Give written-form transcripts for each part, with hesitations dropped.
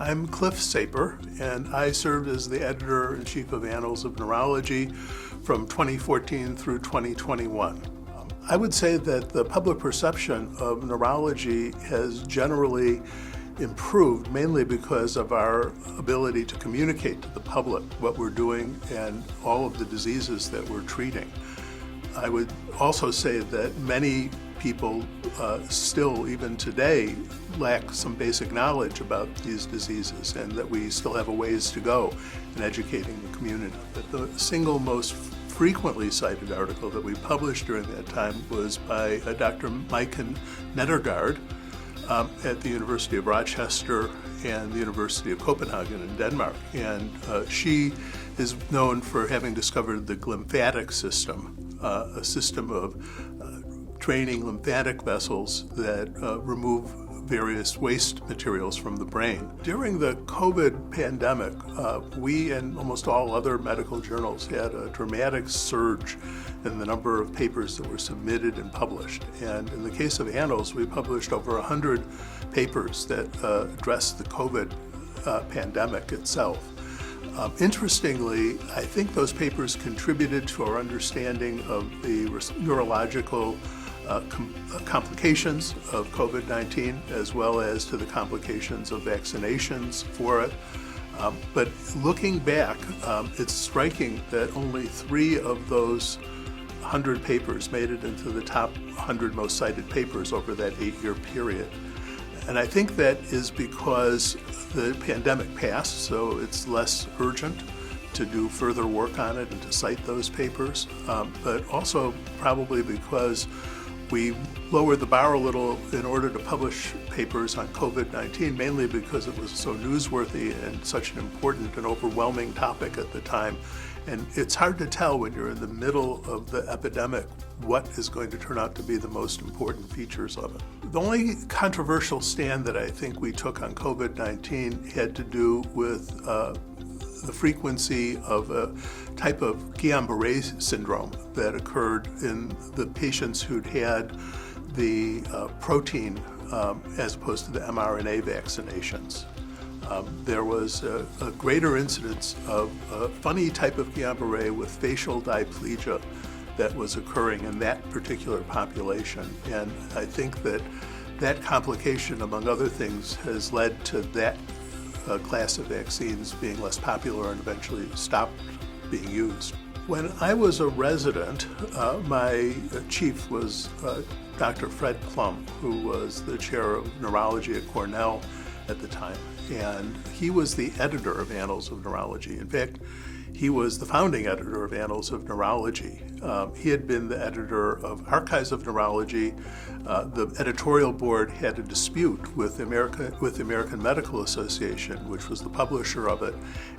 I'm Cliff Saper, and I served as the editor-in-chief of Annals of Neurology from 2014 through 2021. I would say that the public perception of neurology has generally improved, mainly because of our ability to communicate to the public what we're doing and all of the diseases that we're treating. I would also say that many people still, even today, lack some basic knowledge about these diseases, and that we still have a ways to go in educating the community. But the single most frequently cited article that we published during that time was by Dr. Maiken Nedergaard at the University of Rochester and the University of Copenhagen in Denmark. And she is known for having discovered the glymphatic system, a system of draining lymphatic vessels that remove various waste materials from the brain. During the COVID pandemic, we and almost all other medical journals had a dramatic surge in the number of papers that were submitted and published. And in the case of Annals, we published over 100 papers that addressed the COVID pandemic itself. Interestingly, I think those papers contributed to our understanding of the neurological complications of COVID-19, as well as to the complications of vaccinations for it. But looking back, it's striking that only 3 of those 100 papers made it into the top 100 most cited papers over that 8-year period. And I think that is because the pandemic passed, so it's less urgent to do further work on it and to cite those papers, but also probably because we lowered the bar a little in order to publish papers on COVID-19, mainly because it was so newsworthy and such an important and overwhelming topic at the time. And it's hard to tell when you're in the middle of the epidemic what is going to turn out to be the most important features of it. The only controversial stand that I think we took on COVID-19 had to do with the frequency of a type of Guillain-Barré syndrome that occurred in the patients who'd had the protein as opposed to the mRNA vaccinations. There was a greater incidence of a funny type of Guillain-Barré with facial diplegia that was occurring in that particular population. And I think that that complication, among other things, has led to that class of vaccines being less popular and eventually stopped being used. When I was a resident, my chief was Dr. Fred Plum, who was the chair of neurology at Cornell at the time. And he was the editor of Annals of Neurology. In fact, he was the founding editor of Annals of Neurology. He had been the editor of Archives of Neurology. The editorial board had a dispute with the American Medical Association, which was the publisher of it,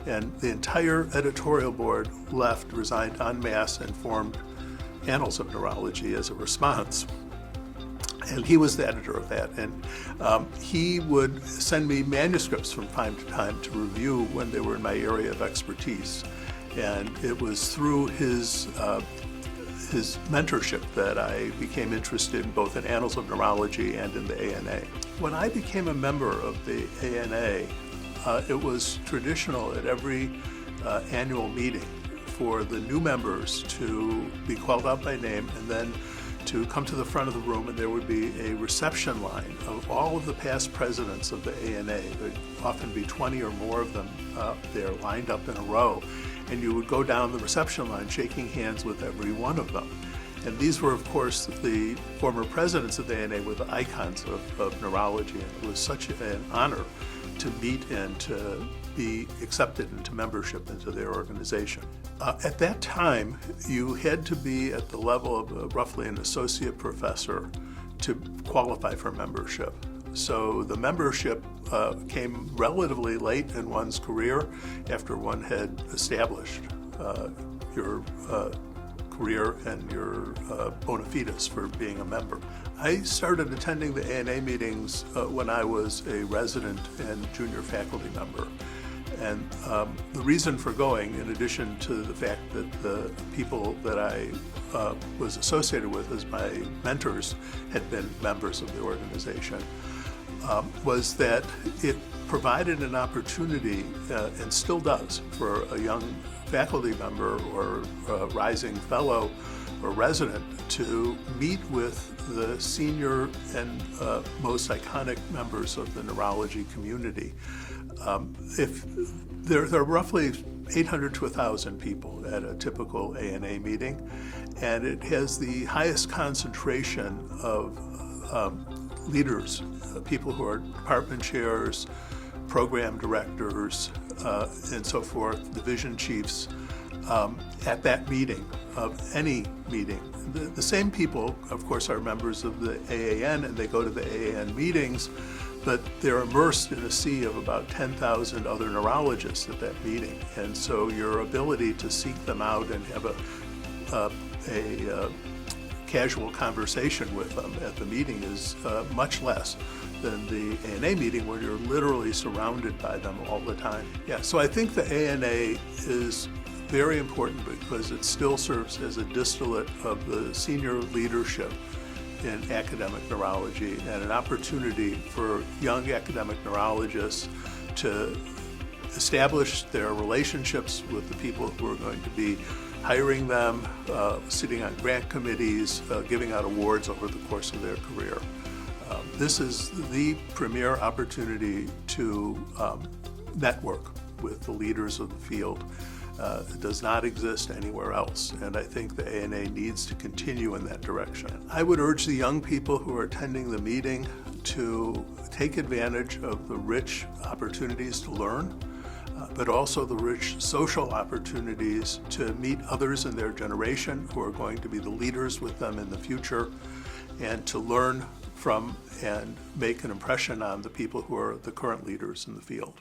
and the entire editorial board left, resigned en masse, and formed Annals of Neurology as a response. And he was the editor of that, and he would send me manuscripts from time to time to review when they were in my area of expertise. And it was through his mentorship that I became interested both in Annals of Neurology and in the ANA. When I became a member of the ANA, it was traditional at every annual meeting for the new members to be called out by name and then to come to the front of the room, and there would be a reception line of all of the past presidents of the ANA. There'd often be 20 or more of them there lined up in a row, and you would go down the reception line shaking hands with every one of them. And these were, of course, the former presidents of the ANA were the icons of neurology, and it was such an honor to meet and to be accepted into membership into their organization. At that time, you had to be at the level of roughly an associate professor to qualify for membership. So the membership came relatively late in one's career after one had established your career and your bona fides for being a member. I started attending the ANA meetings when I was a resident and junior faculty member. And the reason for going, in addition to the fact that the people that I was associated with as my mentors had been members of the organization, was that it provided an opportunity, and still does, for a young faculty member or a rising fellow or resident to meet with the senior and most iconic members of the neurology community. If there are roughly 800 to 1,000 people at a typical ANA meeting, and it has the highest concentration of leaders, people who are department chairs, program directors, and so forth, division chiefs, at that meeting, of any meeting. The same people, of course, are members of the AAN, and they go to the AAN meetings, but they're immersed in a sea of about 10,000 other neurologists at that meeting. And so your ability to seek them out and have a casual conversation with them at the meeting is much less than the ANA meeting, where you're literally surrounded by them all the time. Yeah, so I think the ANA is very important because it still serves as a distillate of the senior leadership in academic neurology, and an opportunity for young academic neurologists to establish their relationships with the people who are going to be hiring them, sitting on grant committees, giving out awards over the course of their career. This is the premier opportunity to network with the leaders of the field. It does not exist anywhere else, and I think the ANA needs to continue in that direction. I would urge the young people who are attending the meeting to take advantage of the rich opportunities to learn, but also the rich social opportunities to meet others in their generation who are going to be the leaders with them in the future, and to learn from and make an impression on the people who are the current leaders in the field.